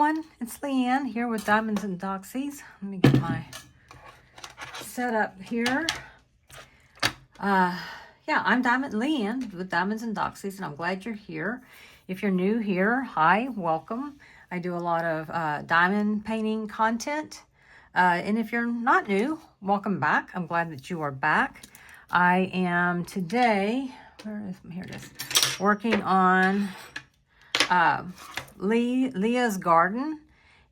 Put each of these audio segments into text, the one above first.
everyone, it's Leanne here with Diamonds and Doxies. Let me get my setup here. Yeah, I'm Leanne with Diamonds and Doxies, and I'm glad you're here. If you're new here, hi, welcome. I do a lot of diamond painting content. And if you're not new, welcome back. I'm glad that you are back. I am today, here it is, working on Leah's Garden,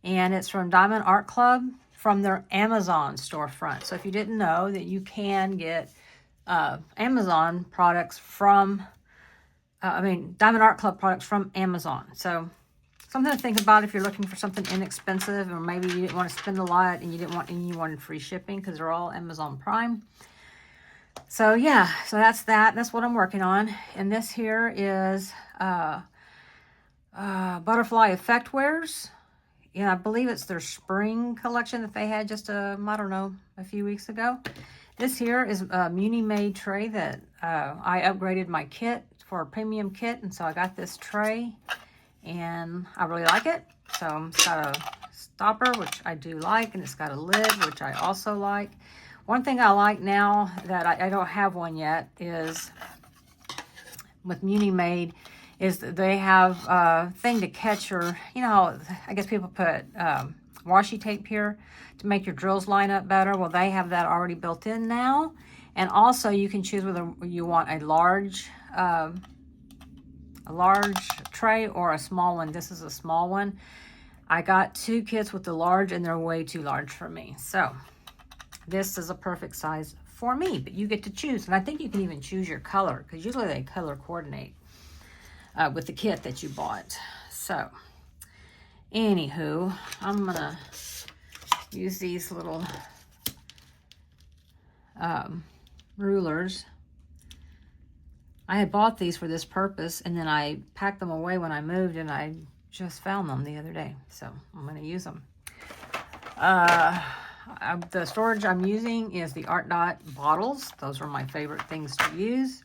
and it's from Diamond Art Club from their Amazon storefront. So if you didn't know that you can get Amazon products from, Diamond Art Club products from Amazon. So something to think about if you're looking for something inexpensive, or maybe you didn't want to spend a lot and you wanted free shipping, because they're all Amazon Prime. So yeah, so that's what I'm working on. And this here is Butterfly Effect Wares. Yeah, I believe it's their spring collection that they had just a few weeks ago. This here is a Muni Made tray that I upgraded my kit for a premium kit, and so I got this tray, and I really like it. So it's got a stopper, which I do like, and it's got a lid, which I also like. One thing I like now that I don't have one yet is with Muni Made is that they have a thing to catch your, I guess people put washi tape here to make your drills line up better. Well, they have that already built in now. And also you can choose whether you want a large tray or a small one. This is a small one. I got 2 kits with the large, and they're way too large for me. So this is a perfect size for me, but you get to choose. And I think you can even choose your color, because usually they color coordinate with the kit that you bought. So anywho, I'm gonna use these little rulers. I had bought these for this purpose, and then I packed them away when I moved, and I just found them the other day, so I'm gonna use them. The storage I'm using is the Art Dot bottles. Those are my favorite things to use.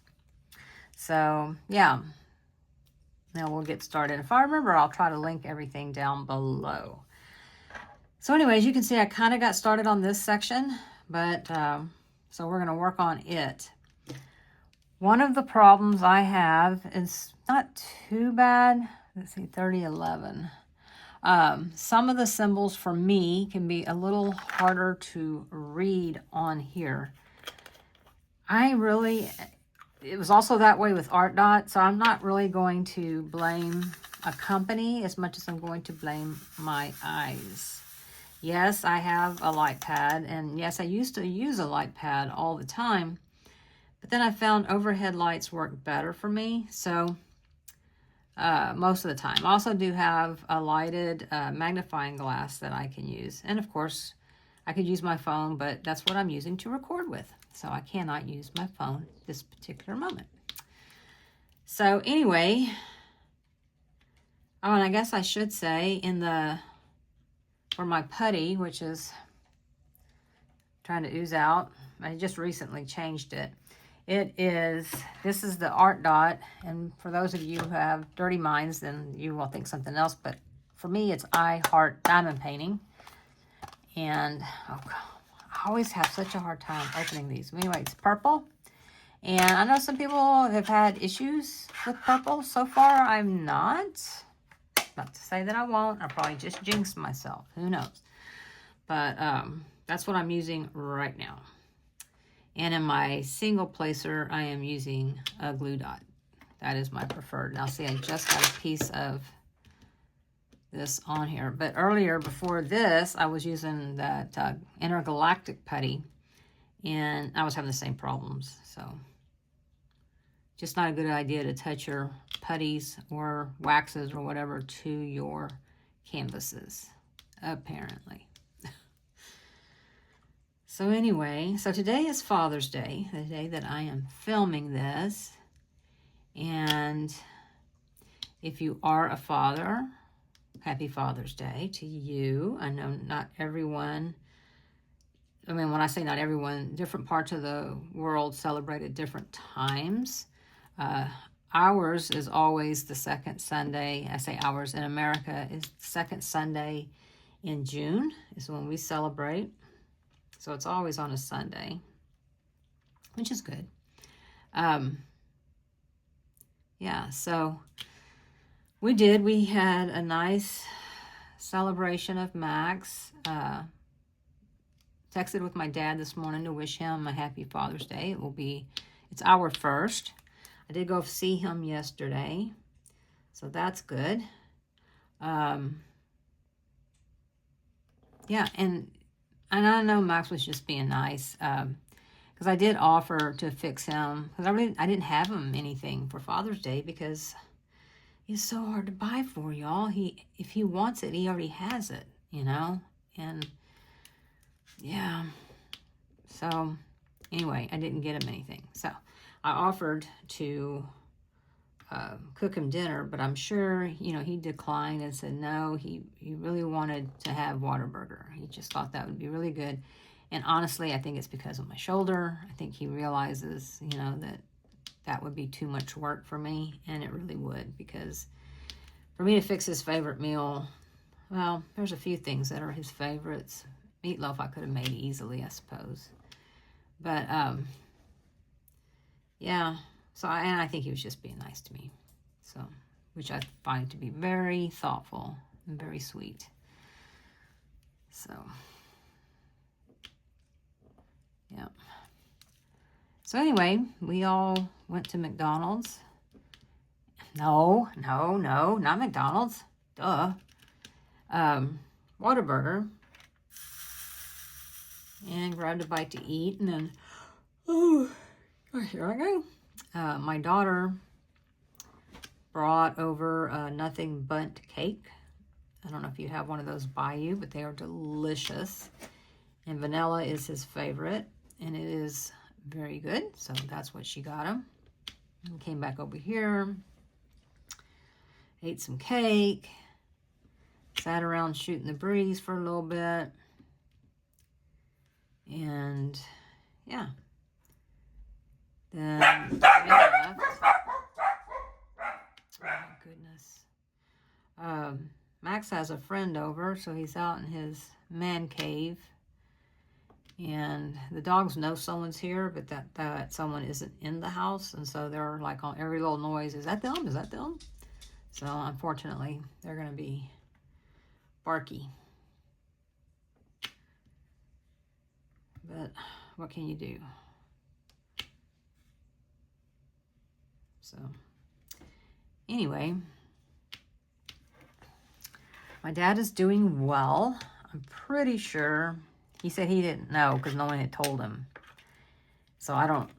So yeah, now we'll get started. If I remember, I'll try to link everything down below. So anyways, you can see I kind of got started on this section, but so we're going to work on it. One of the problems I have is not too bad. Let's see, 3011. Some of the symbols for me can be a little harder to read on here. It was also that way with Art Dot, so I'm not really going to blame a company as much as I'm going to blame my eyes. Yes, I have a light pad, and yes, I used to use a light pad all the time, but then I found overhead lights work better for me, so most of the time. I also do have a lighted magnifying glass that I can use, and of course, I could use my phone, but that's what I'm using to record with. So I cannot use my phone this particular moment. So anyway, and I guess I should say for my putty, which is trying to ooze out, I just recently changed it. This is the Art Dot, and for those of you who have dirty minds, then you will think something else, but for me, it's I Heart Diamond Painting. And, oh God, I always have such a hard time opening these. Anyway, it's purple. And I know some people have had issues with purple. So far, I'm not. Not to say that I won't. I probably just jinxed myself. Who knows? But that's what I'm using right now. And in my single placer, I am using a glue dot. That is my preferred. Now, see, I just got a piece of this on here, but earlier before this I was using that intergalactic putty, and I was having the same problems. So just not a good idea to touch your putties or waxes or whatever to your canvases, apparently. So anyway, so today is Father's Day, the day that I am filming this, and if you are a father, happy Father's Day to you. I know not everyone, when I say not everyone, different parts of the world celebrate at different times. ours is always the second Sunday. I say ours in America is the second Sunday in June is when we celebrate. So it's always on a Sunday, which is good. Yeah, so we had a nice celebration of Max. Texted with my dad this morning to wish him a happy Father's Day. It's our first. I did go see him yesterday, so that's good. Yeah, and I know Max was just being nice, because I did offer to fix him, because I didn't have him anything for Father's Day because it's so hard to buy for, y'all. If he wants it, he already has it, you know? And yeah, so anyway, I didn't get him anything. So I offered to cook him dinner, but I'm sure, he declined and said no, he really wanted to have Whataburger. He just thought that would be really good. And honestly, I think it's because of my shoulder. I think he realizes, that would be too much work for me, and it really would, because for me to fix his favorite meal, well, there's a few things that are his favorites. Meatloaf I could have made easily, I suppose. But, yeah. So, and I think he was just being nice to me. So, which I find to be very thoughtful and very sweet. So, yeah. So anyway, we all went to McDonald's. No, not McDonald's. Duh. Whataburger. And grabbed a bite to eat, and then, here I go. My daughter brought over a Nothing Bundt cake. I don't know if you have one of those by you, but they are delicious. And vanilla is his favorite, and it is very good. So that's what she got him. And came back over here, ate some cake, sat around shooting the breeze for a little bit. And yeah, then I left. Oh my goodness. Max has a friend over, so he's out in his man cave. And the dogs know someone's here, but that someone isn't in the house. And so they're like on every little noise. Is that them? Is that them? So unfortunately, they're going to be barky. But what can you do? So anyway, my dad is doing well. I'm pretty sure. He said he didn't know because no one had told him. So I don't,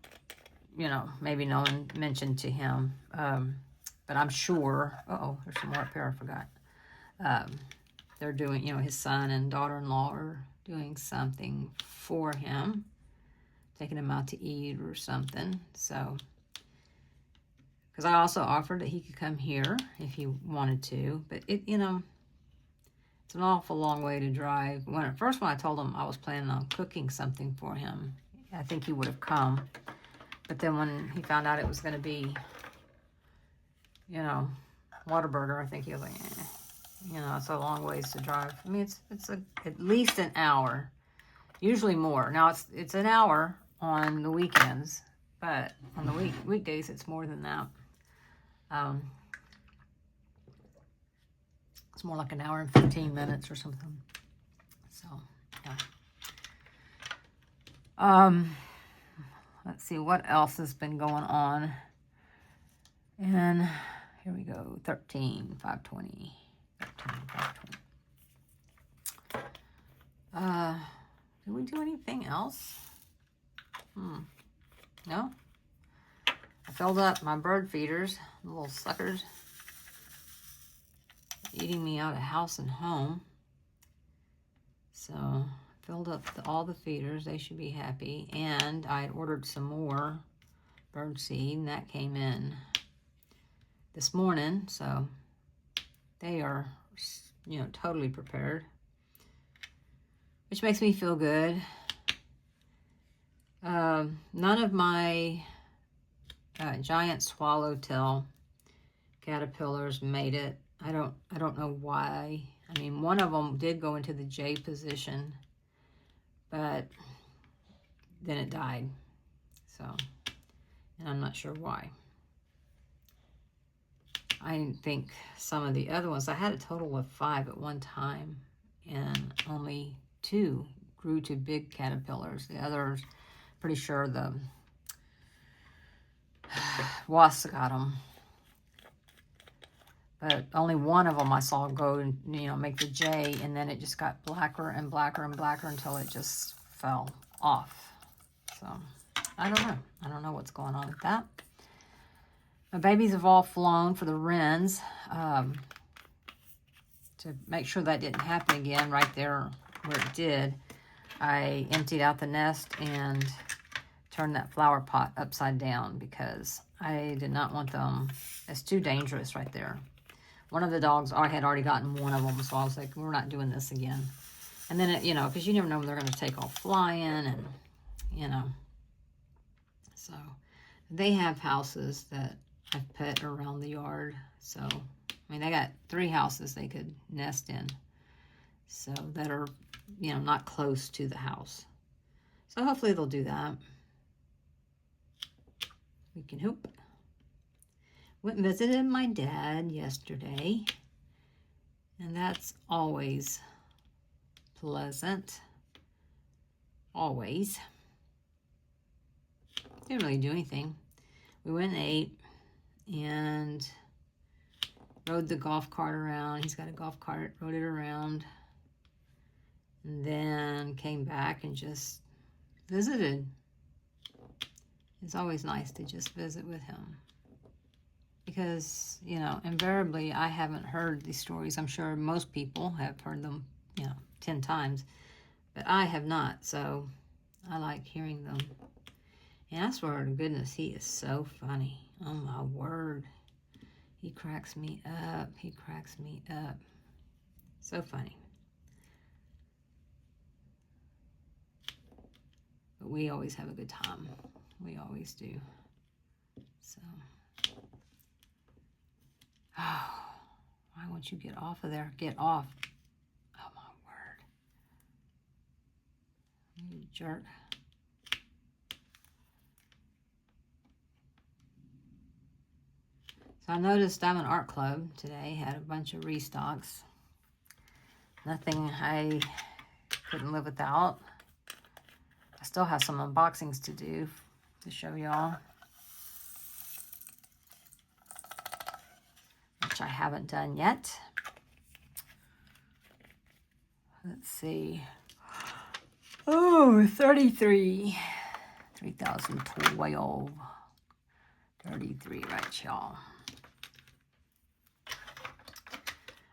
maybe no one mentioned to him. But I'm sure, there's some more up here I forgot. They're doing, his son and daughter-in-law are doing something for him, taking him out to eat or something. So, because I also offered that he could come here if he wanted to, but it's an awful long way to drive. When I told him I was planning on cooking something for him, I think he would have come. But then when he found out it was going to be, Whataburger, I think he was like, it's a long ways to drive. I mean, it's at least an hour, usually more. Now it's an hour on the weekends, but on the weekdays it's more than that. It's more like an hour and 15 minutes or something. So yeah. Let's see what else has been going on. And here we go. 13/5/20. Did we do anything else? No? I filled up my bird feeders, the little suckers, eating me out of house and home. So, filled up all the feeders. They should be happy. And I had ordered some more bird seed, and that came in this morning. So, they are, totally prepared, which makes me feel good. None of my giant swallowtail caterpillars made it. I don't know why. I mean, one of them did go into the J position, but then it died. So, and I'm not sure why. I think some of the other ones, I had a total of 5 at one time, and only 2 grew to big caterpillars. The others, pretty sure the wasps got them. But only one of them I saw go and, you know, make the J, and then it just got blacker and blacker and blacker until it just fell off. So, I don't know. I don't know what's going on with that. My babies have all flown for the wrens to make sure that didn't happen again right there where it did. I emptied out the nest and turned that flower pot upside down because I did not want them. It's too dangerous right there. One of the dogs, I had already gotten one of them, so I was like, we're not doing this again. And then, you know, because you never know when they're going to take off flying and, you know. So, they have houses that I've put around the yard. So, I mean, they got 3 houses they could nest in. So, that are, you know, not close to the house. So, hopefully they'll do that. We can hope. Went and visited my dad yesterday. And that's always pleasant. Always. Didn't really do anything. We went and ate and rode the golf cart around. He's got a golf cart, rode it around. And then came back and just visited. It's always nice to just visit with him. Because, you know, invariably I haven't heard these stories. I'm sure most people have heard them, you know, 10 times. But I have not, so I like hearing them. And I swear to goodness, he is so funny. Oh my word. He cracks me up. He cracks me up. So funny. But we always have a good time. We always do. So. Oh, why won't you get off of there? Get off. Oh my word. You jerk. So I noticed Diamond Art Club today had a bunch of restocks. Nothing I couldn't live without. I still have some unboxings to do to show y'all, which I haven't done yet. Let's see. Oh, 33. 3012. 33, right, y'all.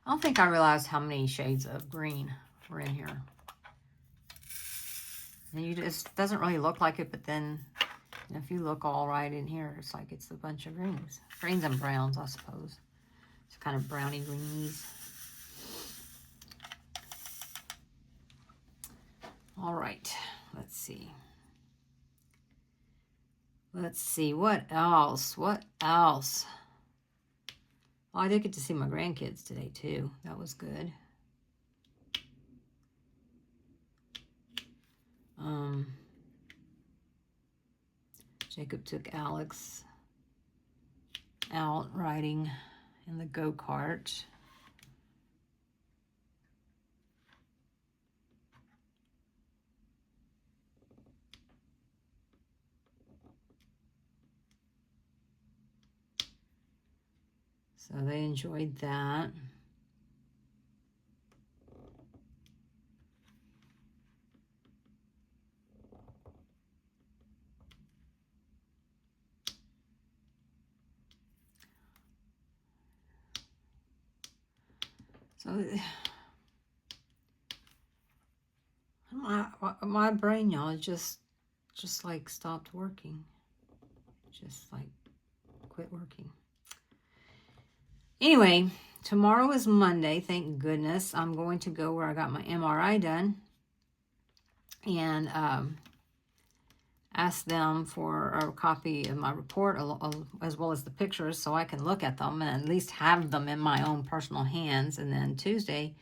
I don't think I realized how many shades of green were in here. And you just doesn't really look like it, but then if you look all right in here, it's like it's a bunch of greens. Greens and browns, I suppose. It's kind of browny greenies. All right, let's see. Let's see, what else? What else? Well, I did get to see my grandkids today, too. That was good. Jacob took Alex out riding in the go-kart. So they enjoyed that. So my brain, y'all, just like stopped working. Just like quit working. Anyway, tomorrow is Monday, thank goodness. I'm going to go where I got my MRI done. And asked them for a copy of my report as well as the pictures so I can look at them and at least have them in my own personal hands. And then Tuesday,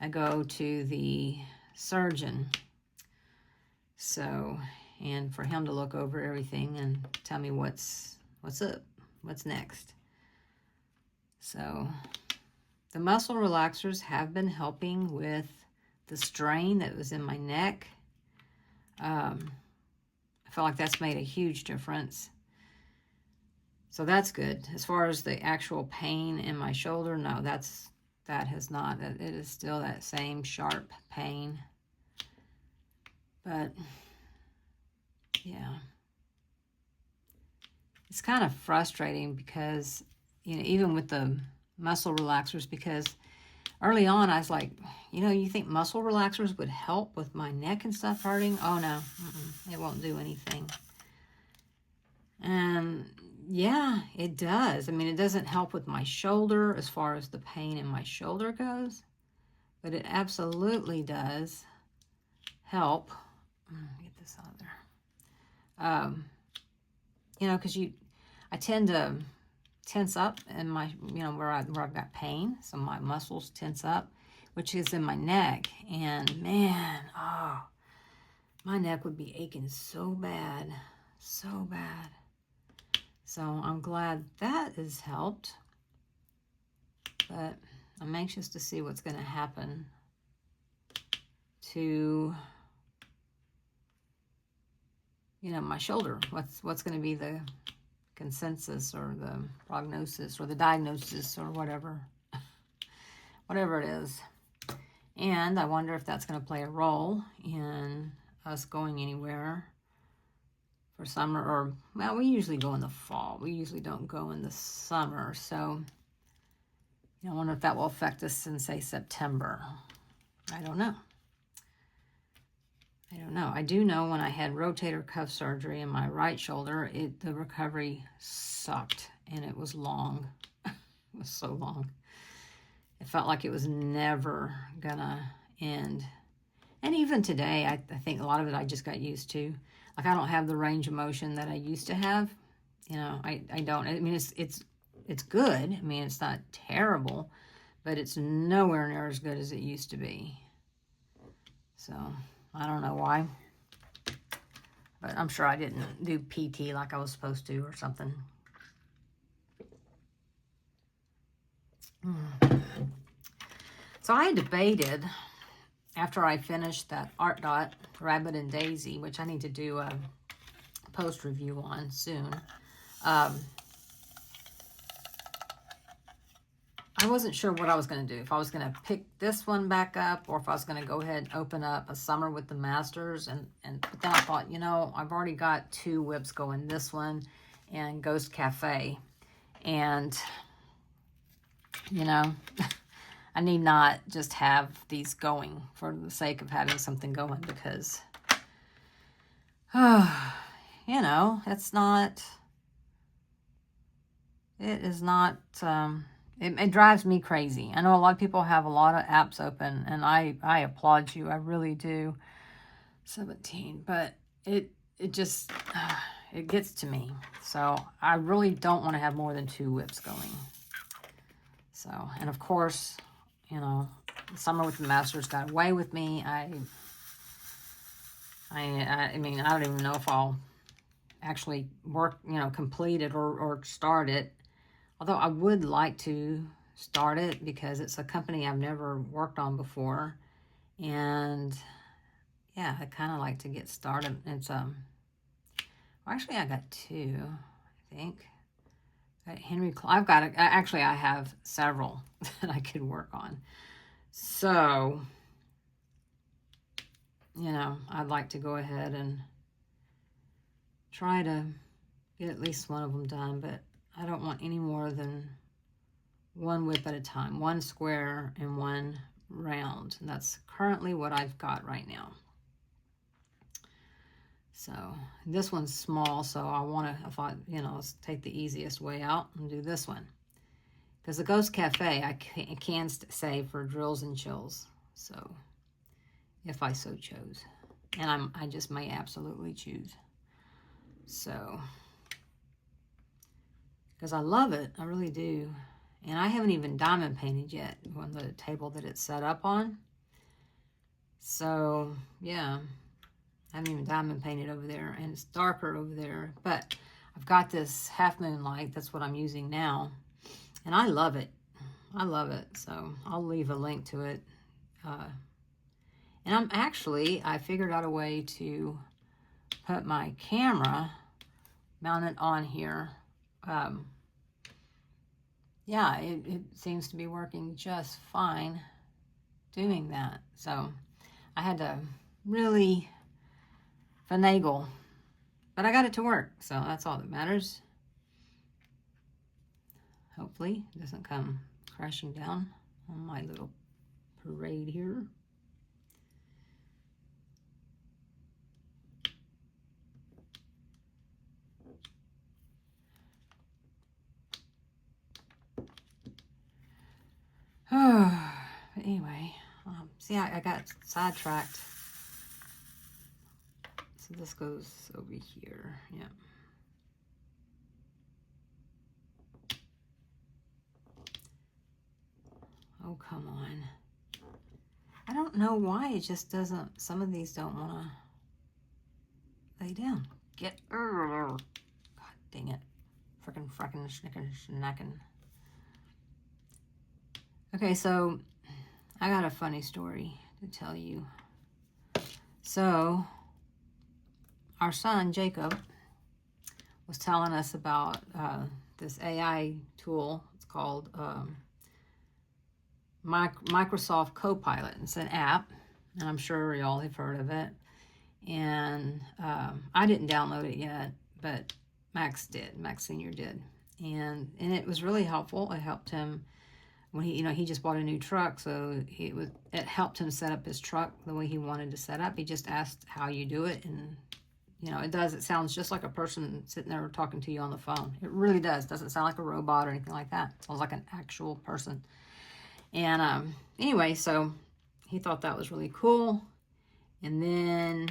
I go to the surgeon. So, and for him to look over everything and tell me what's up, what's next. So, the muscle relaxers have been helping with the strain that was in my neck. I feel like that's made a huge difference. So that's good. As far as the actual pain in my shoulder, no, that has not. It is still that same sharp pain. But, yeah. It's kind of frustrating because, you know, even with the muscle relaxers, because early on I was like, you know, you think muscle relaxers would help with my neck and stuff hurting? Oh, no. It won't do anything. And, yeah, it does. I mean, it doesn't help with my shoulder as far as the pain in my shoulder goes. But it absolutely does help. Get this out of there. You know, because I tend to tense up in my, you know, where I've got pain. So my muscles tense up, which is in my neck. And man, oh, my neck would be aching so bad, so bad. So I'm glad that has helped. But I'm anxious to see what's going to happen to, you know, my shoulder. What's going to be the consensus or the prognosis or the diagnosis or whatever it is. And I wonder if that's going to play a role in us going anywhere for summer, or, well, we usually go in the fall. We usually don't go in the summer. So, you know, I wonder if that will affect us in, say, September. I don't know. I do know when I had rotator cuff surgery in my right shoulder, the recovery sucked, and it was long. It was so long. It felt like it was never gonna end. And even today, I think a lot of it I just got used to. Like, I don't have the range of motion that I used to have. You know, I don't. I mean, it's good. I mean, it's not terrible, but it's nowhere near as good as it used to be. So, I don't know why. But I'm sure I didn't do PT like I was supposed to or something. So I debated, after I finished that Art Dot Rabbit and Daisy, which I need to do a post review on soon. I wasn't sure what I was going to do. If I was going to pick this one back up, or if I was going to go ahead and open up a Summer with the Masters. But then I thought, you know, I've already got 2 whips going. This one and Ghost Cafe. And, you know, I need not just have these going for the sake of having something going, because, you know, it is not, it drives me crazy. I know a lot of people have a lot of apps open, and I applaud you. I really do. 17, but it just, it gets to me. So I really don't want to have more than 2 whips going. So, and of course, you know, Summer with the Masters got away with me. I mean, I don't even know if I'll actually complete it or start it. Although I would like to start it because it's a company I've never worked on before. And yeah, I kind of like to get started. It's, well, actually I got 2, I think. Henry, I've got, actually I have several that I could work on. So, you know, I'd like to go ahead and try to get at least one of them done, but I don't want any more than 1 whip at a time, 1 square and 1 round. And that's currently what I've got right now. So this one's small, so I thought, you know, let's take the easiest way out and do this one. Because the Ghost Cafe, I can save for drills and chills. So, if I so chose. And I just may absolutely choose. So, because I love it, I really do. And I haven't even diamond painted yet on the table that it's set up on. So, yeah, I haven't even diamond painted over there, and it's darker over there. But I've got this half moon light. That's what I'm using now, and I love it. I love it. So I'll leave a link to it. And I figured out a way to put my camera mounted on here. Yeah, it seems to be working just fine doing that. So I had to really finagle, but I got it to work. So that's all that matters. Hopefully it doesn't come crashing down on my little parade here. Anyway, see, I got sidetracked. So this goes over here. Yeah. Oh, come on. I don't know why it just doesn't, some of these don't want to lay down. Get, God dang it. Frickin' schnackin'. Okay, so I got a funny story to tell you. So our son, Jacob, was telling us about this AI tool. It's called Microsoft Copilot. It's an app, and I'm sure y'all have heard of it. And I didn't download it yet, but Max did. Max Senior did, and it was really helpful. It helped him when he just bought a new truck, so it helped him set up his truck the way he wanted to set up. He just asked how you do it, and it sounds just like a person sitting there talking to you on the phone. It really does. It doesn't sound like a robot or anything like that. It sounds like an actual person. And anyway, so he thought that was really cool. And then,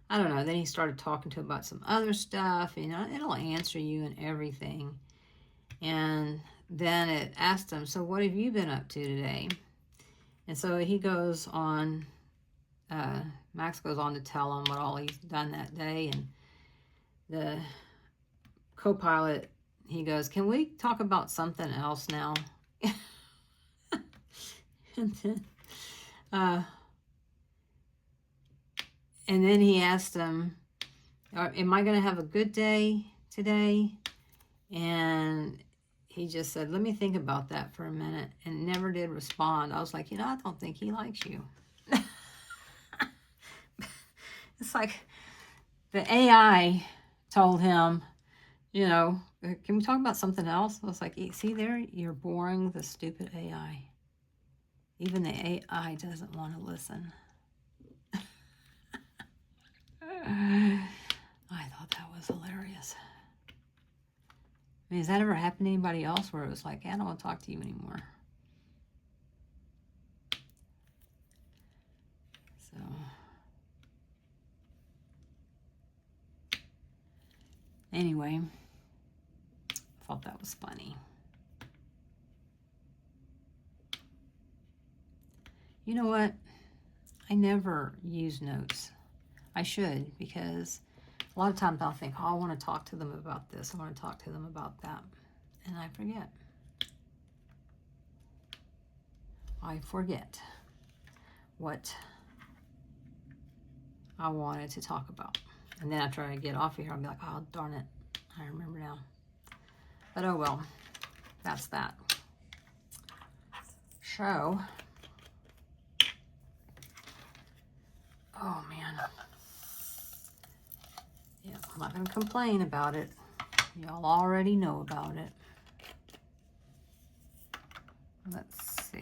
I don't know, then he started talking to him about some other stuff. It'll answer you and everything. And then it asked him, so what have you been up to today? And so he goes on, Max goes on to tell him what all he's done that day. And the co-pilot, he goes, can we talk about something else now? And then he asked him, am I going to have a good day today? And he just said, let me think about that for a minute, and never did respond. I was like, I don't think he likes you. It's like the AI told him, can we talk about something else? I was like, see there, you're boring the stupid AI. Even the AI doesn't want to listen. I thought that was hilarious. I mean, has that ever happened to anybody else where it was like, I don't want to talk to you anymore? So, anyway, I thought that was funny. You know what? I never use notes. I should, because a lot of times I'll think, I want to talk to them about this. I want to talk to them about that. And I forget. I forget what I wanted to talk about. And then after I get off of here, I'll be like, oh, darn it. I remember now. But oh well. That's that. So, oh man. Yeah, I'm not going to complain about it. Y'all already know about it. Let's see.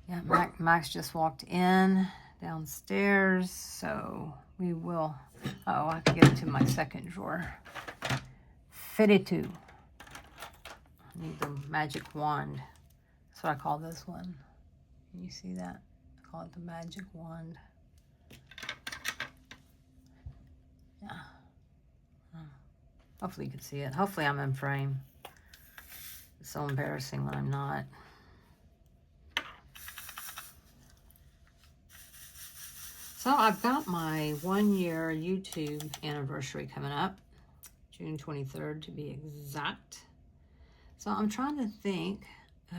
Yeah, Max just walked in downstairs, so we will. Oh, I have to get into my second drawer. 52. I need the magic wand. That's what I call this one. Can you see that? I call it the magic wand. Yeah. Hopefully you can see it. Hopefully I'm in frame. It's so embarrassing when I'm not. So I've got my 1-year YouTube anniversary coming up. June 23rd to be exact. So I'm trying to think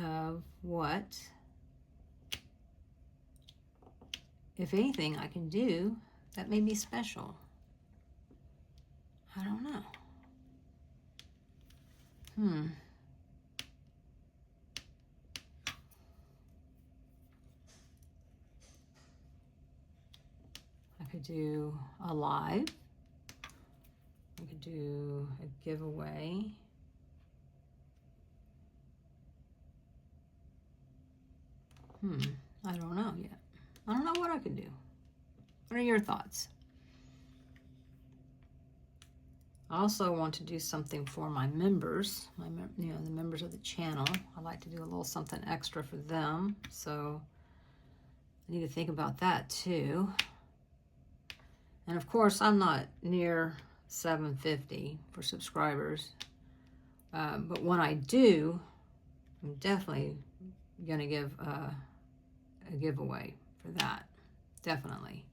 of what, if anything, I can do that may be special. I don't know. I could do a live. I could do a giveaway. I don't know yet. I don't know what I could do. What are your thoughts? I also want to do something for my members, the members of the channel. I like to do a little something extra for them, so I need to think about that too. And of course, I'm not near 750 for subscribers, but when I do, I'm definitely gonna give a giveaway for that, definitely.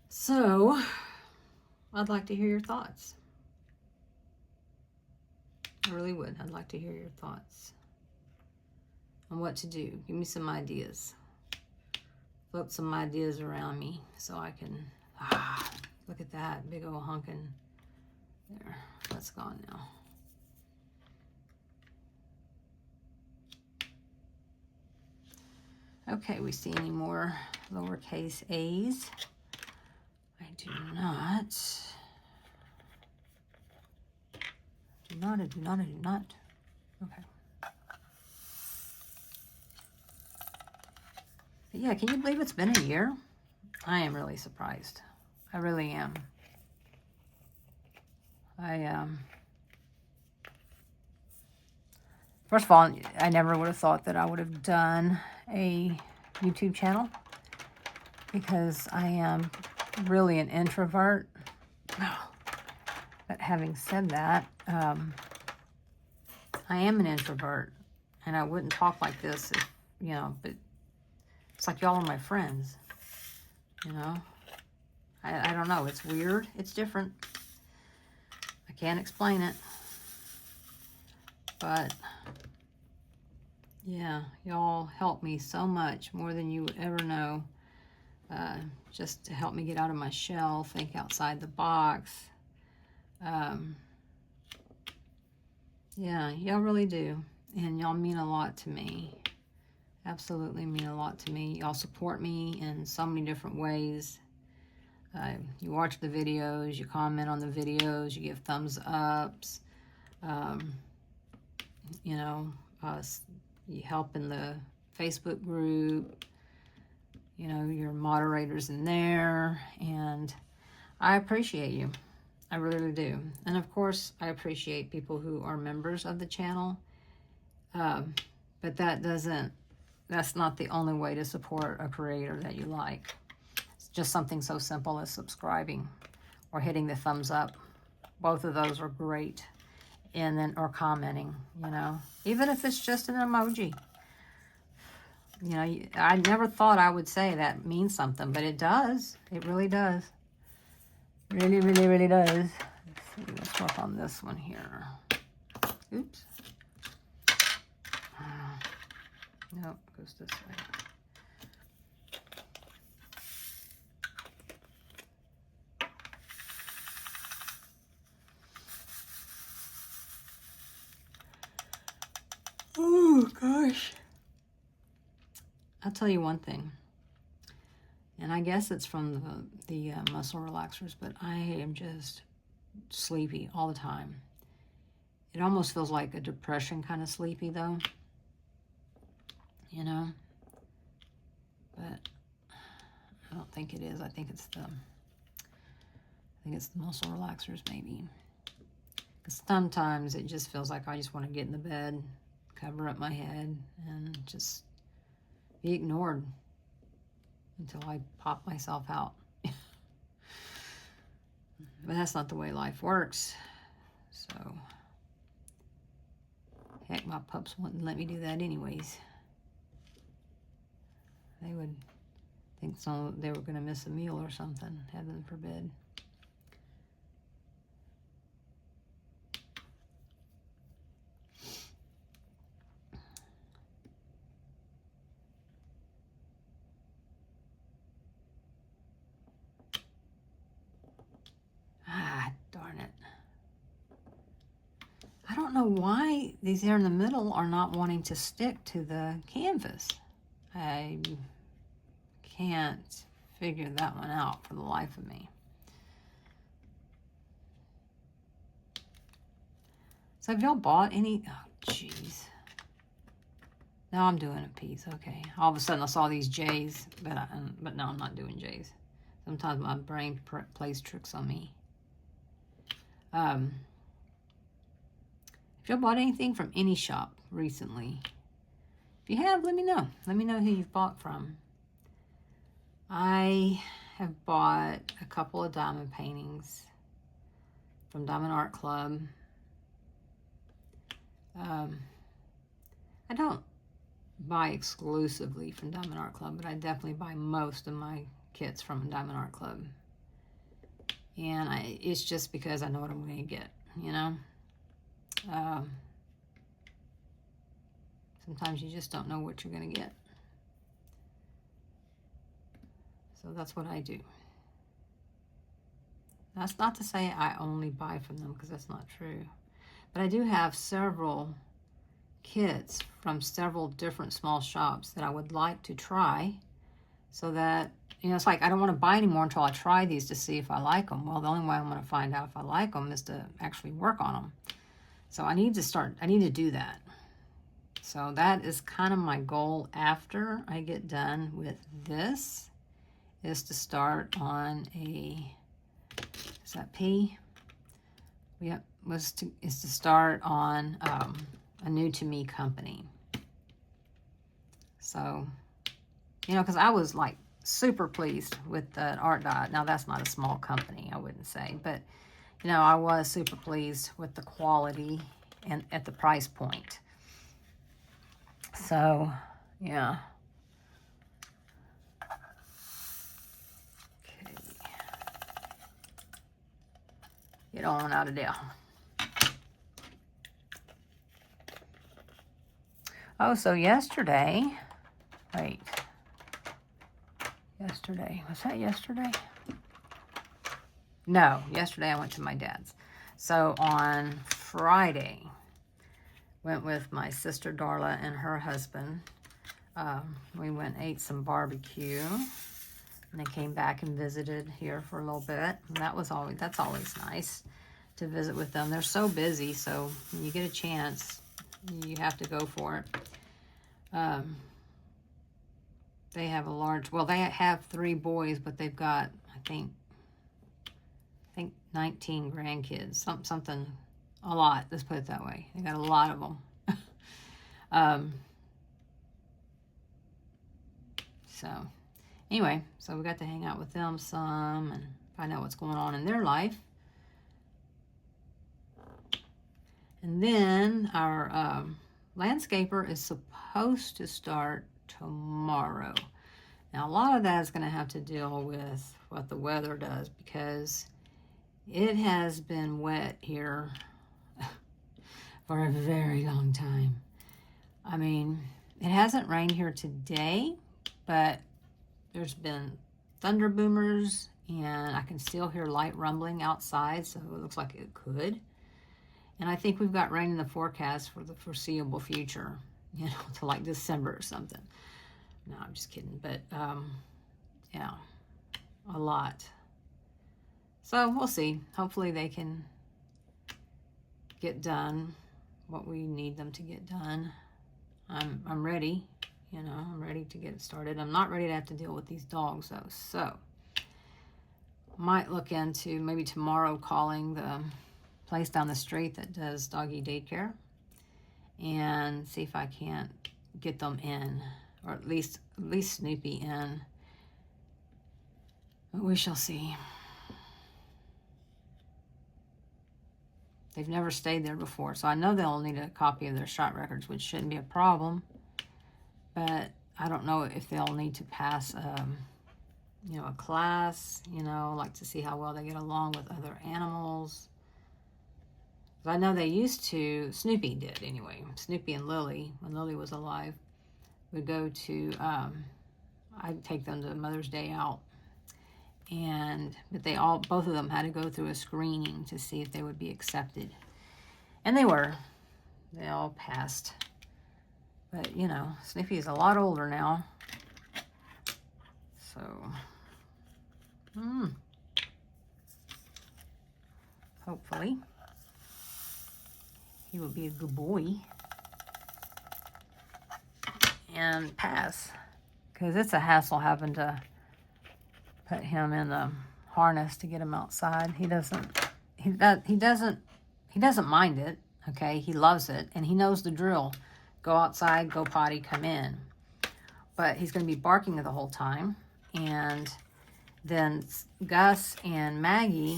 So, I'd like to hear your thoughts. I really would. I'd like to hear your thoughts on what to do. Give me some ideas. Float some ideas around me so I can, look at that big old hunkin' there. That's gone now. Okay, we see any more lowercase a's? I do not. I do not. Okay. But yeah, can you believe it's been a year? I am really surprised. I really am. First of all, I never would have thought that I would have done a YouTube channel because I am really an introvert. But having said that, I am an introvert, and I wouldn't talk like this if, but it's like y'all are my friends, I don't know. It's weird. It's different. I can't explain it. But, yeah, y'all help me so much, more than you would ever know, just to help me get out of my shell, think outside the box. Yeah, y'all really do. And y'all mean a lot to me. Absolutely mean a lot to me. Y'all support me in so many different ways. You watch the videos, you comment on the videos, you give thumbs ups. You help in the Facebook group. You're moderators in there. And I appreciate you. I really do. And of course, I appreciate people who are members of the channel. But that's not the only way to support a creator that you like. It's just something so simple as subscribing or hitting the thumbs up. Both of those are great. And then, or commenting, even if it's just an emoji. I never thought I would say that means something, but it does. It really does. Really, really, really does. Let's see, let's work on this one here. Oops. Nope, goes this way. Oh, gosh. I'll tell you one thing. And I guess it's from the muscle relaxers, but I am just sleepy all the time. It almost feels like a depression kind of sleepy, though. But I don't think it is. I think it's the muscle relaxers, maybe. Because sometimes it just feels like I just want to get in the bed, cover up my head, and just be ignored until I pop myself out. But that's not the way life works. So, heck, my pups wouldn't let me do that anyways. They would think they were going to miss a meal or something, heaven forbid. Ah, darn it. I don't know why these here in the middle are not wanting to stick to the canvas. I can't figure that one out for the life of me. So have y'all bought any? Oh, jeez. Now I'm doing a piece. Okay. All of a sudden I saw these J's, but no, I'm not doing J's. Sometimes my brain plays tricks on me. If y'all bought anything from any shop recently, if you have, let me know. Let me know who you've bought from. I have bought a couple of diamond paintings from Diamond Art Club. I don't buy exclusively from Diamond Art Club, but I definitely buy most of my kits from Diamond Art Club. And it's just because I know what I'm going to get, you know? Sometimes you just don't know what you're going to get. So that's what I do. That's not to say I only buy from them, because that's not true. But I do have several kits from several different small shops that I would like to try, so that, you know, it's like I don't want to buy anymore until I try these to see if I like them. Well, the only way I'm going to find out if I like them is to actually work on them. So I need to do that. So that is kind of my goal after I get done with this, is to start on a, is that P? Yep, is to start on a new to me company. So, you know, because I was like super pleased with the Art Dot. Now that's not a small company, I wouldn't say, but you know, I was super pleased with the quality and at the price point. So, yeah. Okay. Get on out of there. Oh, so yesterday, wait. Yesterday, was that yesterday? No, yesterday I went to my dad's. So on Friday, went with my sister Darla and her husband. We went and ate some barbecue, and they came back and visited here for a little bit. And that's always nice to visit with them. They're so busy, so when you get a chance, you have to go for it. They have they have 3 boys, but they've got, I think 19 grandkids, something, a lot, let's put it that way. They got a lot of them. So anyway, so we got to hang out with them some and find out what's going on in their life. And then our landscaper is supposed to start tomorrow. Now, a lot of that is going to have to deal with what the weather does, because it has been wet here for a very long time. I mean, it hasn't rained here today, but there's been thunder boomers, and I can still hear light rumbling outside, so it looks like it could. And I think we've got rain in the forecast for the foreseeable future, you know, to like December or something. No, I'm just kidding. But, yeah, a lot. So we'll see. Hopefully they can get done what we need them to get done. I'm ready, you know, I'm ready to get it started. I'm not ready to have to deal with these dogs, though. So might look into maybe tomorrow calling place down the street that does doggy daycare and see if I can't get them in, or at least Snoopy in. But we shall see. They've never stayed there before, so I know they'll need a copy of their shot records, which shouldn't be a problem. But I don't know if they'll need to pass, you know, a class, you know, like to see how well they get along with other animals. I know they used to, Snoopy did anyway. Snoopy and Lily, when Lily was alive, would go to, I'd take them to Mother's Day Out. But both of them had to go through a screening to see if they would be accepted. And they were. They all passed. But, you know, Snoopy is a lot older now. So, hopefully, he will be a good boy and pass. Because it's a hassle having to put him in the harness to get him outside. He doesn't mind it, okay? He loves it, and he knows the drill. Go outside, go potty, come in. But he's going to be barking the whole time. And then Gus and Maggie,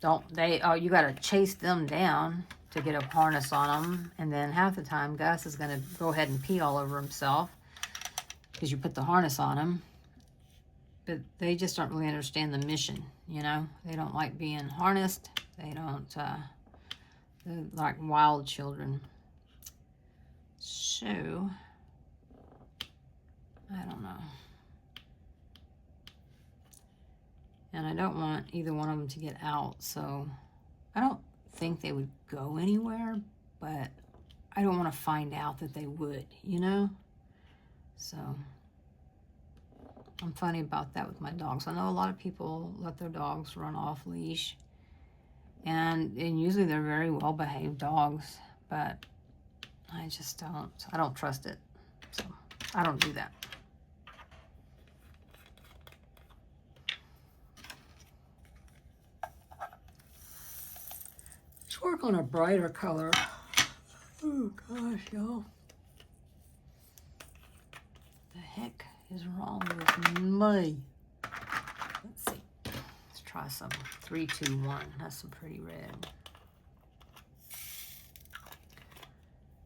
you got to chase them down to get a harness on them. And then half the time, Gus is going to go ahead and pee all over himself because you put the harness on him. But they just don't really understand the mission, you know? They don't like being harnessed. They don't, they're like wild children. So, I don't know. And I don't want either one of them to get out, so I don't think they would go anywhere, but I don't want to find out that they would, you know? So, I'm funny about that with my dogs. I know a lot of people let their dogs run off leash, and usually they're very well-behaved dogs, but I don't trust it, so I don't do that. Let's work on a brighter color. Oh gosh, y'all. The heck is wrong with me? Let's see. Let's try some 3, 2, 1. That's some pretty red.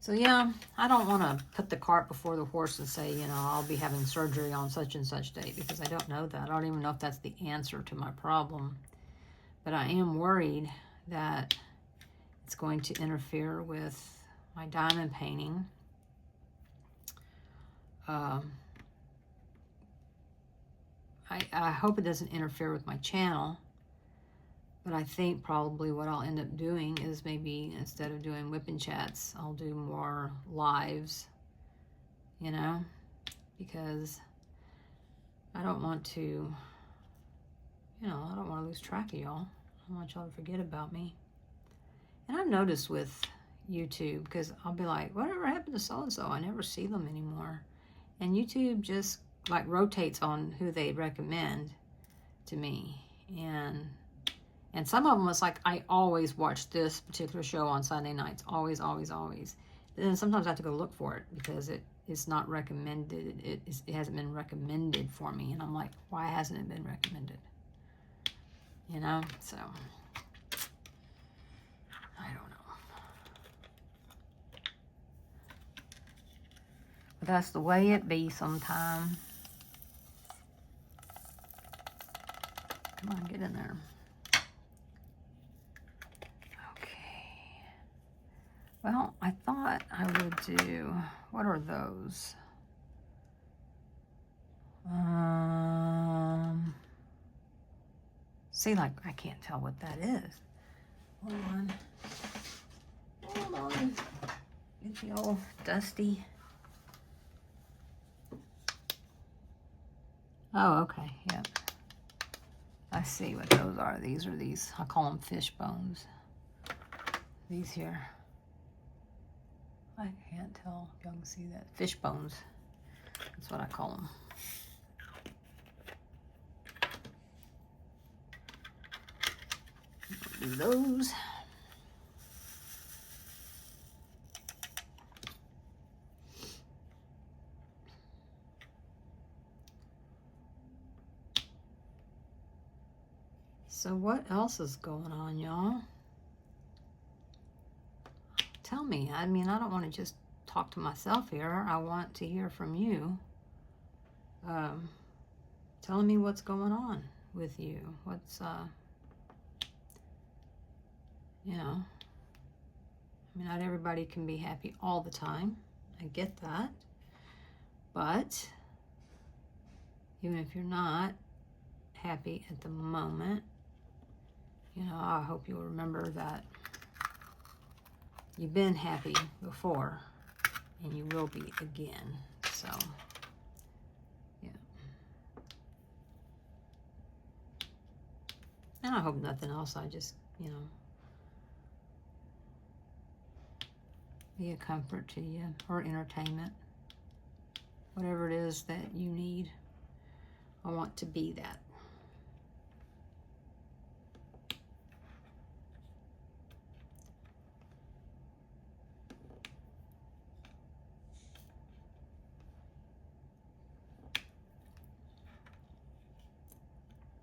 So yeah, I don't want to put the cart before the horse and say, you know, I'll be having surgery on such and such date, because I don't know that. I don't even know if that's the answer to my problem. But I am worried that it's going to interfere with my diamond painting. I hope it doesn't interfere with my channel, but I think probably what I'll end up doing is maybe instead of doing whipping chats, I'll do more lives, you know, because I don't want to, you know, I don't want to lose track of y'all. I don't want y'all to forget about me. And I've noticed with YouTube, because I'll be like, whatever happened to so-and-so? I never see them anymore. And YouTube just like rotates on who they recommend to me. And some of them, it's like, I always watch this particular show on Sunday nights. Always, always, always. And then sometimes I have to go look for it because it's not recommended. It hasn't been recommended for me. And I'm like, why hasn't it been recommended? You know? So, I don't know. But that's the way it be sometime. Come on, get in there. Okay. Well, I thought I would do, what are those? See, like, I can't tell what that is. Hold on. Get the old dusty. Oh, okay, yep. I see what those are. These are these, I call them fish bones. These here. I can't tell if y'all can see that. Fish bones. That's what I call them. Do those. So what else is going on, y'all? Tell me. I mean, I don't want to just talk to myself here. I want to hear from you. Telling me what's going on with you. What's, you know, I mean, not everybody can be happy all the time. I get that. But even if you're not happy at the moment, you know, I hope you'll remember that you've been happy before and you will be again. So, yeah. And I hope nothing else. I just, you know, be a comfort to you or entertainment. Whatever it is that you need, I want to be that.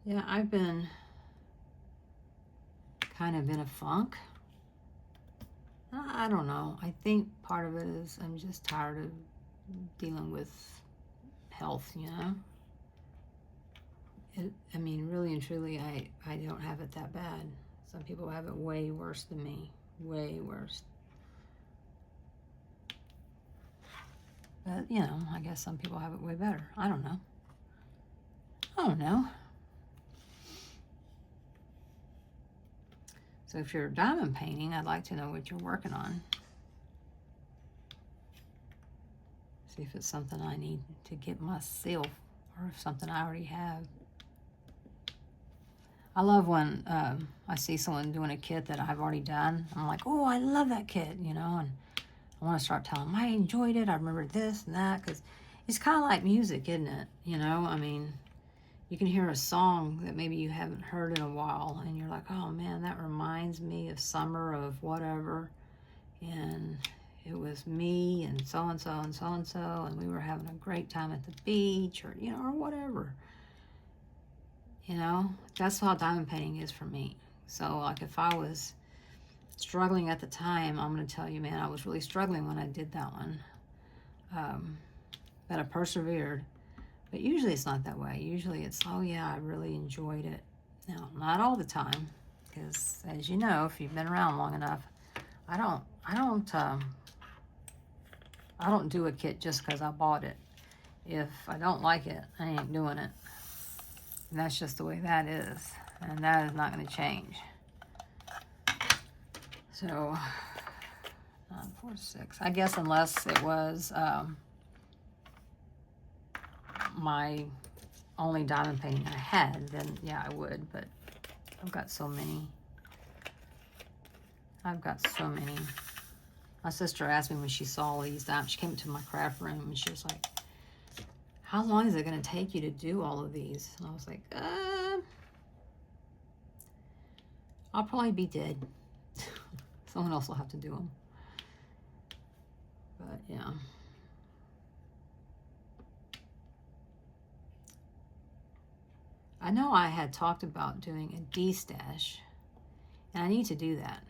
Yeah, I've been kind of in a funk. I don't know. I think part of it is I'm just tired of dealing with health, you know? I mean, really and truly, I don't have it that bad. Some people have it way worse than me. Way worse. But, you know, I guess some people have it way better. I don't know. I don't know. So if you're diamond painting, I'd like to know what you're working on. See if it's something I need to get myself, or if something I already have. I love when I see someone doing a kit that I've already done. I'm like, oh, I love that kit, you know, and I want to start telling them I enjoyed it. I remember this and that, because it's kind of like music, isn't it? You know, I mean, you can hear a song that maybe you haven't heard in a while, and you're like, oh man, that reminds me of summer of whatever, and it was me and so-and-so and so-and-so, and we were having a great time at the beach, or, you know, or whatever. You know, that's how diamond painting is for me. So, like, if I was struggling at the time, I'm going to tell you, man, I was really struggling when I did that one. But I persevered. But usually it's not that way. Usually it's, oh yeah, I really enjoyed it. Now, not all the time, because as you know, if you've been around long enough, I don't do a kit just because I bought it. If I don't like it, I ain't doing it. And that's just the way that is. And that is not going to change. So, 9, 4, 6. I guess unless it was my only diamond painting I had, then yeah, I would. But I've got so many. My sister asked me when she saw all these diamonds. She came to my craft room and she was like, how long is it going to take you to do all of these? And I was like, I'll probably be dead. Someone else will have to do them. But yeah. I know I had talked about doing a D-stash, and I need to do that.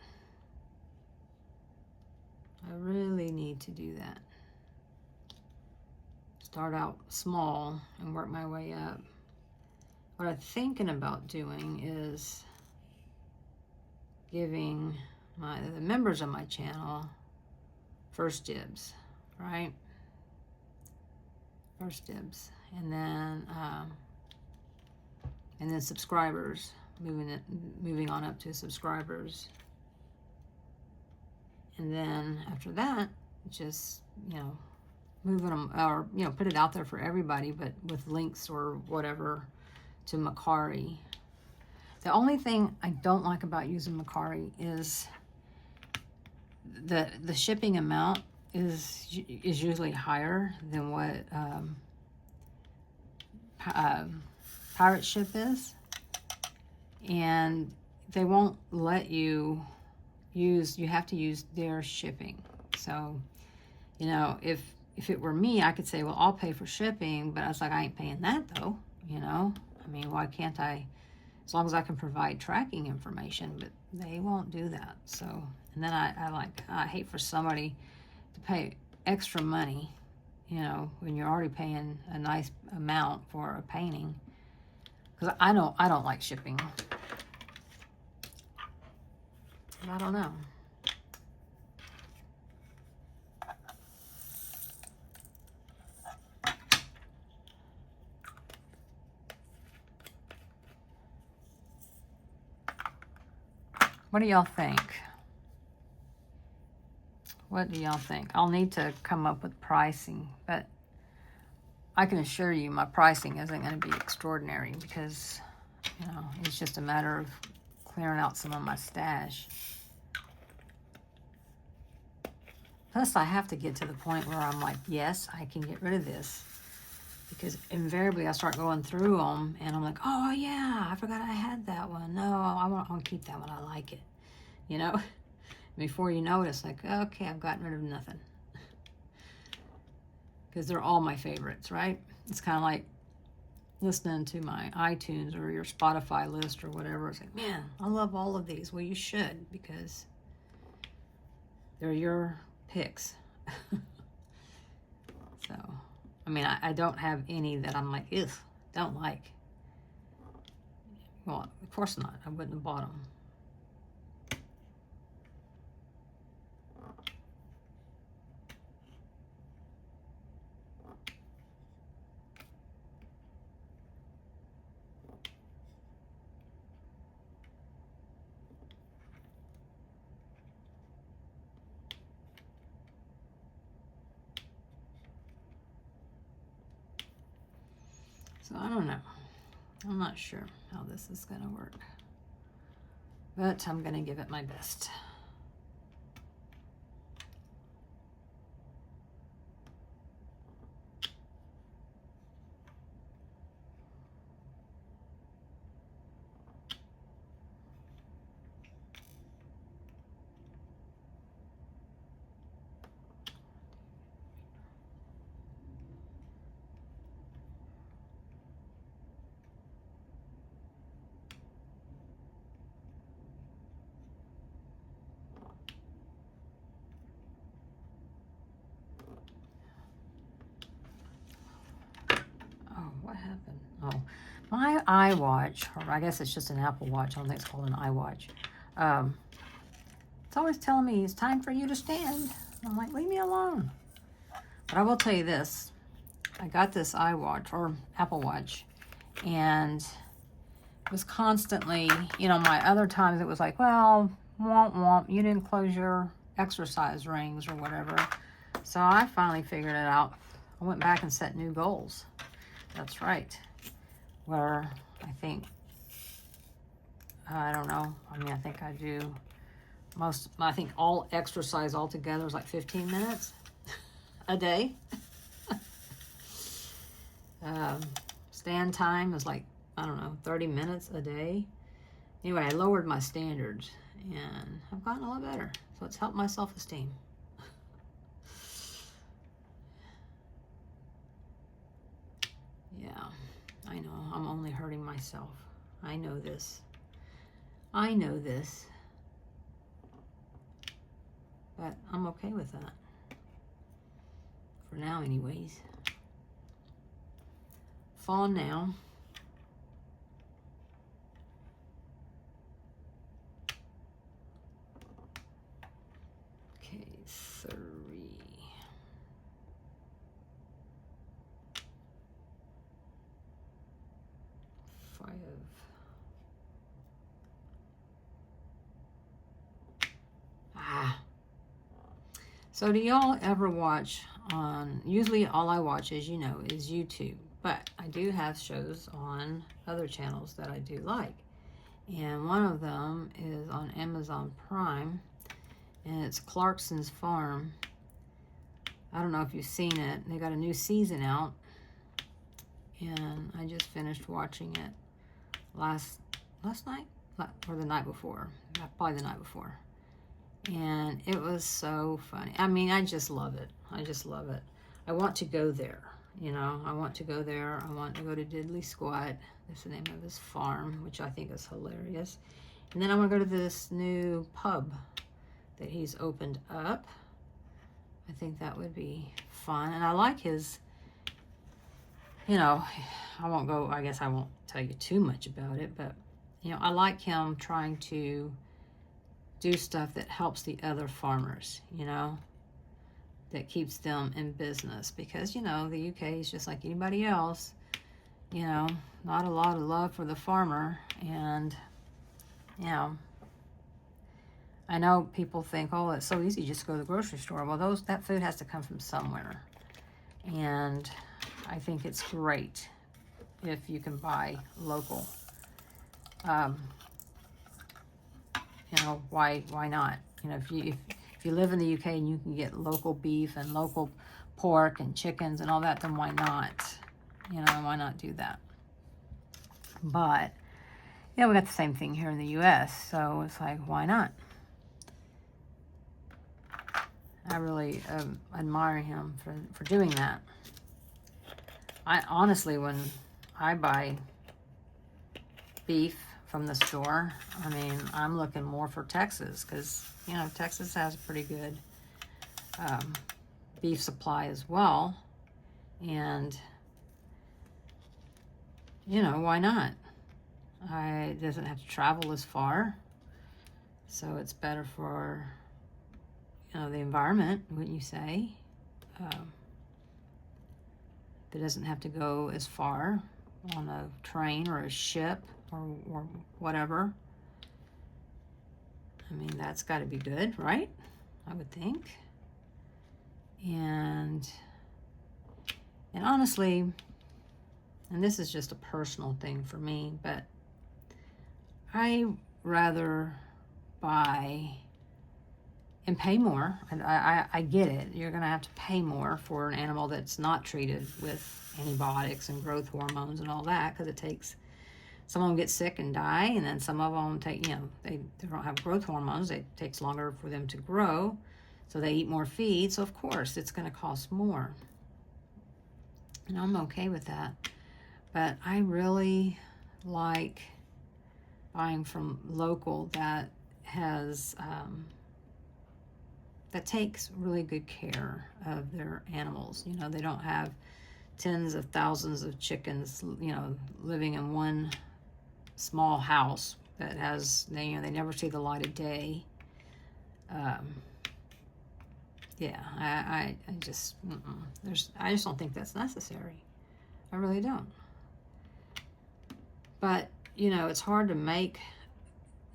I really need to do that. Start out small and work my way up. What I'm thinking about doing is giving the members of my channel first dibs, right? First dibs, and then subscribers, moving on up to subscribers, and then after that, just, you know, moving them, or, you know, put it out there for everybody, but with links or whatever to Macari. The only thing I don't like about using Macari is the shipping amount is usually higher than what pirate ship is, and they won't let you have to use their shipping. So, you know, if it were me, I could say, well, I'll pay for shipping, but I was like, I ain't paying that though, you know. I mean, why can't I as long as I can provide tracking information, but they won't do that. So, and then I hate for somebody to pay extra money, you know, when you're already paying a nice amount for a painting. Because I don't like shipping. I don't know. What do y'all think? What do y'all think? I'll need to come up with pricing, but I can assure you my pricing isn't going to be extraordinary because, you know, it's just a matter of clearing out some of my stash. Plus, I have to get to the point where I'm like, yes, I can get rid of this. Because invariably I start going through them and I'm like, oh yeah, I forgot I had that one. No, I want to keep that one. I like it. You know, before you know it, it's like, okay, I've gotten rid of nothing. Because they're all my favorites, right? It's kind of like listening to my iTunes or your Spotify list or whatever. It's like, man, I love all of these. Well, you should, because they're your picks. So, I mean, I don't have any that I'm like, ugh, don't like. Well, of course not. I wouldn't have bought them. So I don't know. I'm not sure how this is going to work. But I'm going to give it my best. What happened? Oh, my iWatch, or I guess it's just an Apple Watch. I don't think it's called an iWatch. It's always telling me it's time for you to stand. I'm like, leave me alone. But I will tell you this. I got this iWatch, or Apple Watch, and it was constantly, you know, my other times it was like, well, womp womp, you didn't close your exercise rings or whatever. So I finally figured it out. I went back and set new goals. That's right. Where I think, I don't know. I mean, I think I do I think all exercise altogether is like 15 minutes a day. Stand time is like, I don't know, 30 minutes a day. Anyway, I lowered my standards and I've gotten a lot better. So it's helped my self-esteem. Yeah, I know. I'm only hurting myself. I know this. I know this. But I'm okay with that. For now, anyways. Fall now. Okay, 3. 5. So do y'all ever watch on, usually all I watch, as you know, is YouTube. But I do have shows on other channels that I do like. And one of them is on Amazon Prime. And it's Clarkson's Farm. I don't know if you've seen it. They got a new season out. And I just finished watching it last night? Or the night before. Probably the night before. And it was so funny. I mean, I just love it. I just love it. I want to go there. You know, I want to go there. I want to go to Diddley Squat. That's the name of his farm, which I think is hilarious. And then I want to go to this new pub that he's opened up. I think that would be fun. And I like his, you know, I guess I won't tell you too much about it, but, you know, I like him trying to do stuff that helps the other farmers, you know, that keeps them in business. Because, you know, the UK is just like anybody else, you know, not a lot of love for the farmer. And, you know, I know people think, oh, it's so easy, just go to the grocery store. Well, that food has to come from somewhere. And I think it's great if you can buy local. You know, why not? You know, if you live in the UK and you can get local beef and local pork and chickens and all that, then why not? You know, why not do that? But, yeah, we got the same thing here in the US, so it's like, why not? I really admire him for doing that. I honestly, when I buy beef from the store, I mean, I'm looking more for Texas because, you know, Texas has a pretty good beef supply as well. And, you know, why not? It doesn't have to travel as far. So it's better for, you know, the environment, wouldn't you say? It doesn't have to go as far on a train or a ship or whatever. I mean, that's got to be good, right? I would think. And honestly, and this is just a personal thing for me, but I rather buy and pay more. And I get it. You're going to have to pay more for an animal that's not treated with antibiotics and growth hormones and all that, because it takes, some of them get sick and die, and then some of them take, you know, they don't have growth hormones. It takes longer for them to grow, so they eat more feed. So of course it's going to cost more. And I'm okay with that. But I really like buying from local that has that takes really good care of their animals. You know, they don't have tens of thousands of chickens, you know, living in one small house that has, you know, they never see the light of day. Yeah, I just, I just don't think that's necessary. I really don't. But, you know, it's hard to make,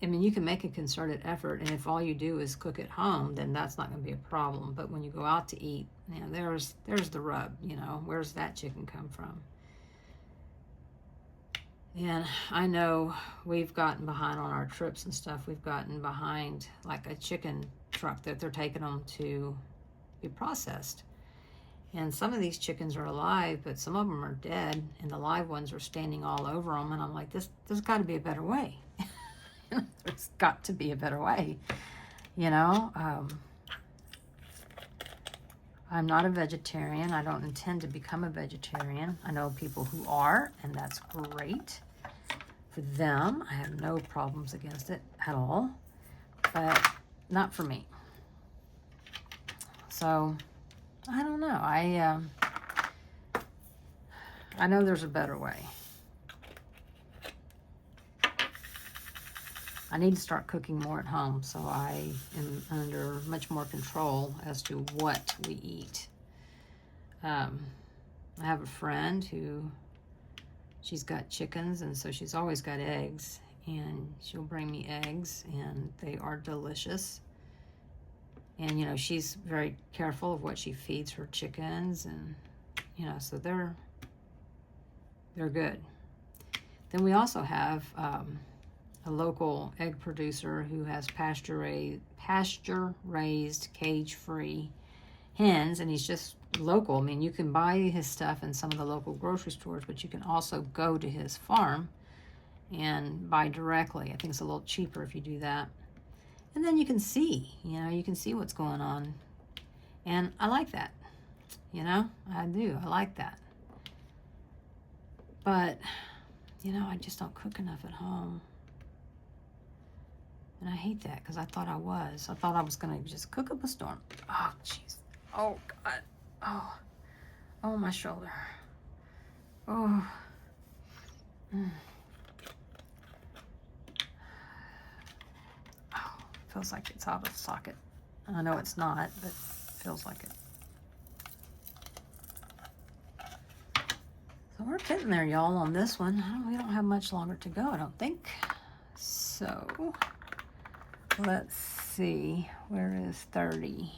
I mean, you can make a concerted effort, and if all you do is cook at home, then that's not going to be a problem. But when you go out to eat, you know, there's the rub, you know, where's that chicken come from? And I know we've gotten behind on our trips and stuff. We've gotten behind like a chicken truck that they're taking them to be processed. And some of these chickens are alive, but some of them are dead, and the live ones are standing all over them. And I'm like, there's got to be a better way. There's got to be a better way, you know. I'm not a vegetarian. I don't intend to become a vegetarian. I know people who are, and that's great for them. I have no problems against it at all, but not for me. So I don't know. I know there's a better way. I need to start cooking more at home, so I am under much more control as to what we eat. I have a friend who, she's got chickens, and so she's always got eggs, and she'll bring me eggs, and they are delicious. And, you know, she's very careful of what she feeds her chickens, and, you know, so they're good. Then we also have a local egg producer who has pasture-raised, cage-free hens, and he's just local. I mean, you can buy his stuff in some of the local grocery stores, but you can also go to his farm and buy directly. I think it's a little cheaper if you do that. And then you can see, you know, you can see what's going on. And I like that, you know, I do. I like that. But, you know, I just don't cook enough at home. And I hate that because I thought I was. I thought I was going to just cook up a storm. Oh, jeez. Oh, God. Oh. Oh, my shoulder. Oh. Mm. Oh, feels like it's out of socket. I know it's not, but it feels like it. So we're getting there, y'all, on this one. We don't have much longer to go, I don't think. So, let's see. Where is 30?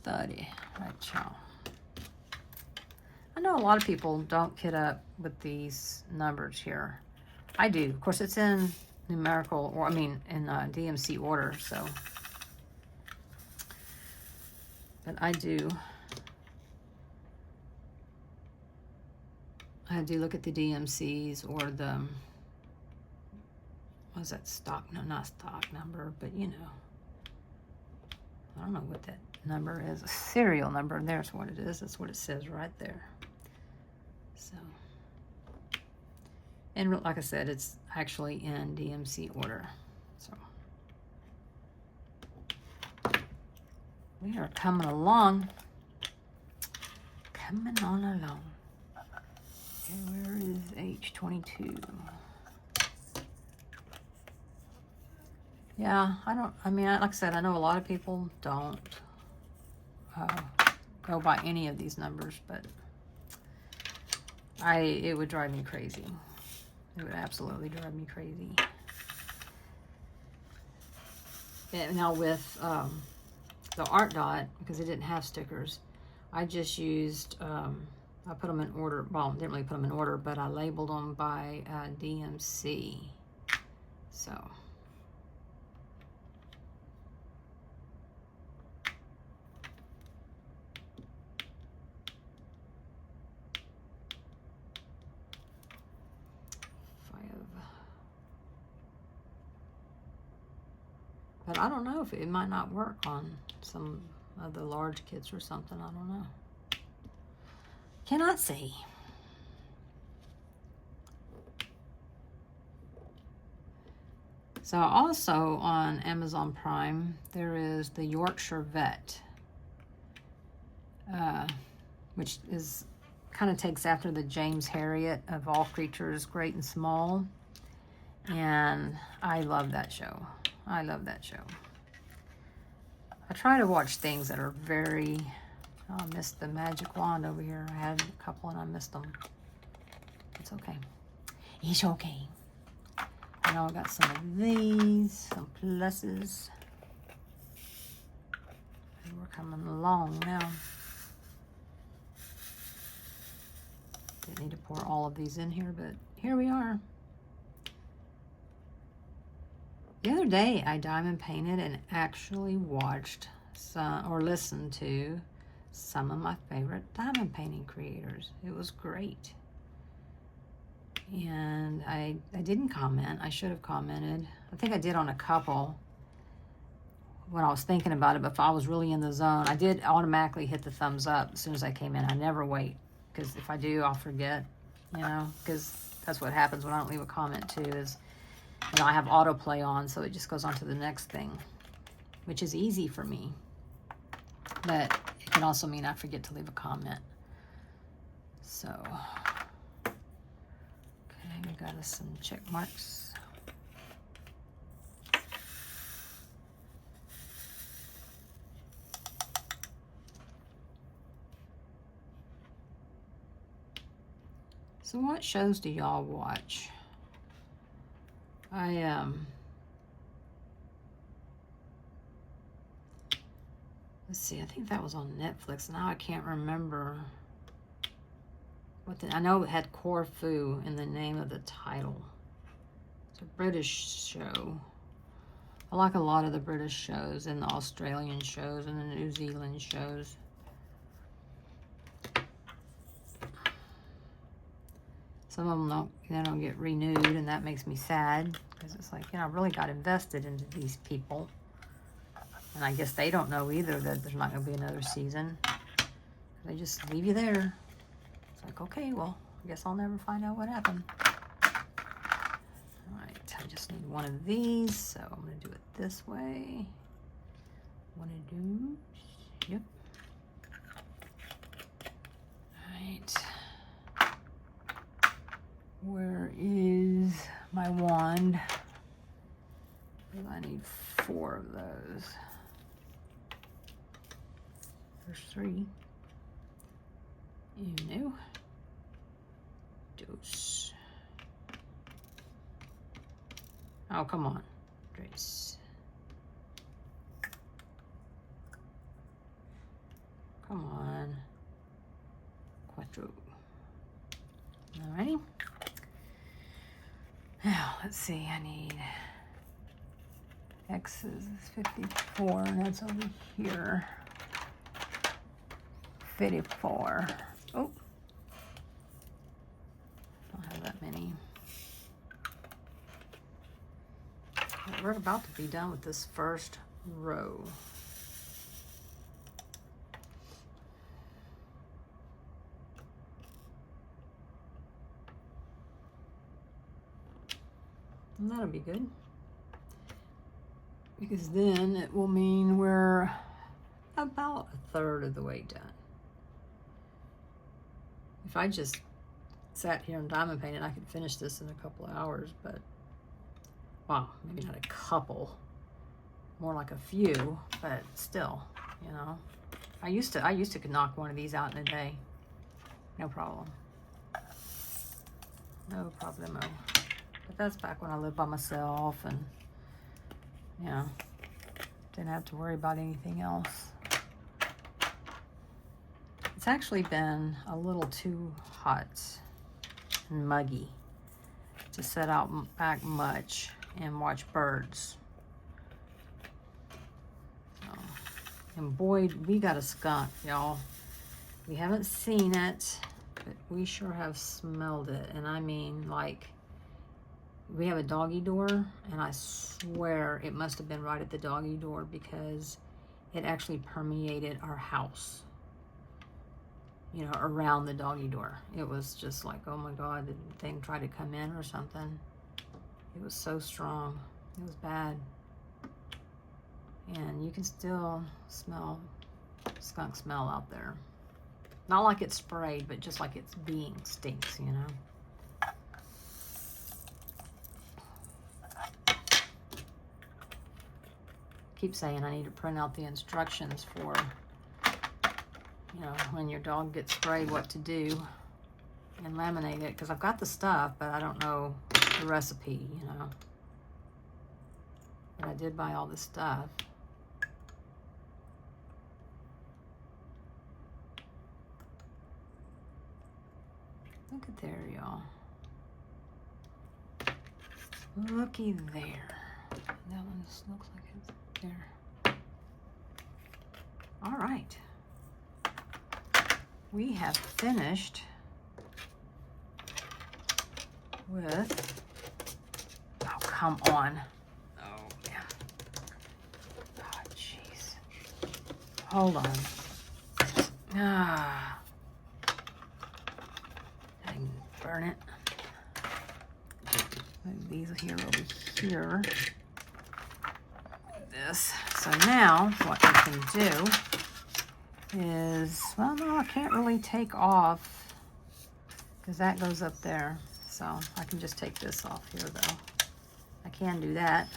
30. Right, y'all. I know a lot of people don't get up with these numbers here. I do. Of course, it's in numerical, or I mean, in DMC order, so. But I do look at the DMCs or the, what is that, stock? No, not stock number, but you know. I don't know what that number is. A serial number. There's what it is. That's what it says right there. So. And like I said, it's actually in DMC order. So. We are coming along. Coming on along. And where is H22? Yeah, I mean, like I said, I know a lot of people don't go by any of these numbers, but it would drive me crazy. It would absolutely drive me crazy. And now with the art dot, because it didn't have stickers, I just used, I put them in order. Well, didn't really put them in order, but I labeled them by DMC. So. But I don't know if it might not work on some of the large kids or something. I don't know. Cannot say. So also on Amazon Prime, there is the Yorkshire Vet, which is kind of takes after the James Harriet of All Creatures Great and Small. And I love that show. I love that show. I try to watch things that are very... Oh, I missed the magic wand over here. I had a couple and I missed them. It's okay. It's okay. I know I got some of these, some pluses. And we're coming along now. Didn't need to pour all of these in here, but here we are. The other day, I diamond painted and actually watched some, or listened to some of my favorite diamond painting creators. It was great. And I didn't comment. I should have commented. I think I did on a couple when I was thinking about it, but if I was really in the zone, I did automatically hit the thumbs up as soon as I came in. I never wait, because if I do, I'll forget, you know, because that's what happens when I don't leave a comment too, is, you know, I have autoplay on, so it just goes on to the next thing, which is easy for me. But it can also mean I forget to leave a comment. So, okay, we got us some check marks. So what shows do y'all watch? Let's see, I think that was on Netflix. Now I can't remember what I know it had Corfu in the name of the title. It's a British show. I like a lot of the British shows and the Australian shows and the New Zealand shows. Some of them don't get renewed, and that makes me sad, because it's like, you know, I really got invested into these people. And I guess they don't know either that there's not going to be another season. They just leave you there. It's like, okay, well, I guess I'll never find out what happened. All right, I just need one of these, so I'm gonna do it this way. One of those, yep. All right. Where is my wand? I need 4 of those. There's 3. Uno. Dos. Oh, come on. Tres. Come on. Cuatro. Alrighty. Now, let's see, I need X is 54, and that's over here. 54. Oh. Don't have that many. We're about to be done with this first row. And that'll be good, because then it will mean we're about 1/3 of the way done. If I just sat here and diamond painted, I could finish this in a couple of hours, but, well, maybe not a couple, more like a few, but still, you know. I used to could knock one of these out in a day. No problem. No problemo. But that's back when I lived by myself and, you know, didn't have to worry about anything else. It's actually been a little too hot and muggy to set out back much and watch birds. So, and boy, we got a skunk, y'all. We haven't seen it, but we sure have smelled it. And I mean, like, we have a doggy door, and I swear it must have been right at the doggy door, because it actually permeated our house, you know, around the doggy door. It was just like, oh my God, did the thing try to come in or something? It was so strong. It was bad. And you can still smell skunk smell out there. Not like it's sprayed, but just like it's being stinks, you know. Keep saying I need to print out the instructions for, you know, when your dog gets sprayed, what to do, and laminate it, because I've got the stuff, but I don't know the recipe, you know. But I did buy all this stuff. Look at there, y'all. Looky there. That one just looks like it's there. All right. We have finished with, oh, come on. Oh, yeah. Oh, jeez. Hold on. Ah. I can burn it. Move these here over here. This. So now what I can do is, well, no, I can't really take off because that goes up there. So I can just take this off here though. I can do that.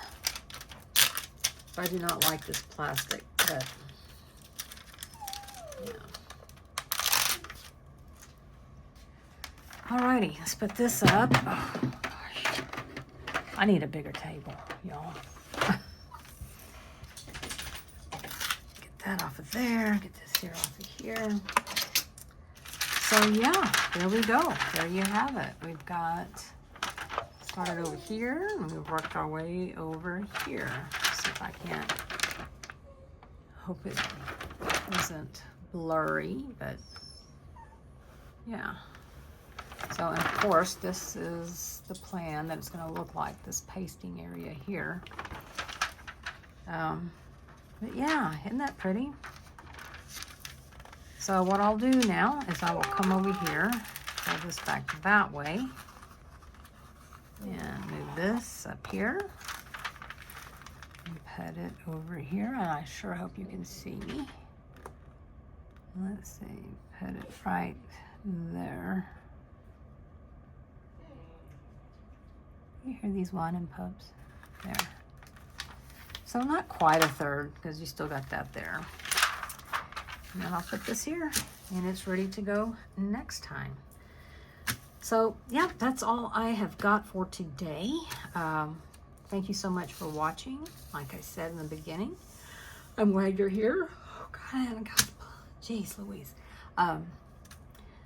I do not like this plastic, but yeah. Alrighty, let's put this up. Oh, gosh. I need a bigger table, y'all. Get that off of there. Get this here off of here. So yeah, there we go. There you have it. We've got started over here and we've worked our way over here. See if I can't. Hope it isn't blurry, but yeah. So, and of course, this is the plan that it's going to look like, this pasting area here. But yeah, isn't that pretty? So what I'll do now is I will come over here pull this back that way. And move this up here. And put it over here. And I sure hope you can see. Let's see, put it right there. You hear these whining pups? There. So not quite a third, because you still got that there. And then I'll put this here, and it's ready to go next time. So yeah, that's all I have got for today. Thank you so much for watching. Like I said in the beginning, I'm glad you're here. Oh God, I haven't got, geez Louise.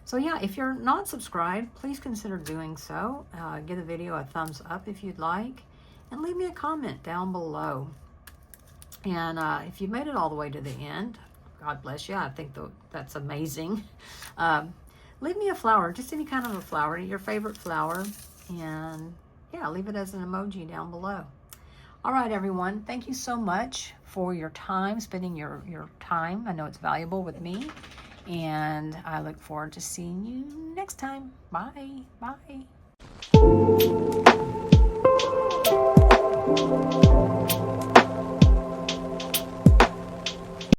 So yeah, if you're not subscribed, please consider doing so. Give the video a thumbs up if you'd like, and leave me a comment down below. And if you made it all the way to the end, God bless you. I think that's amazing. Leave me a flower, just any kind of a flower, your favorite flower, and yeah, leave it as an emoji down below. All right, everyone, thank you so much for your time, spending your time. I know it's valuable with me. And I look forward to seeing you next time. Bye. Bye.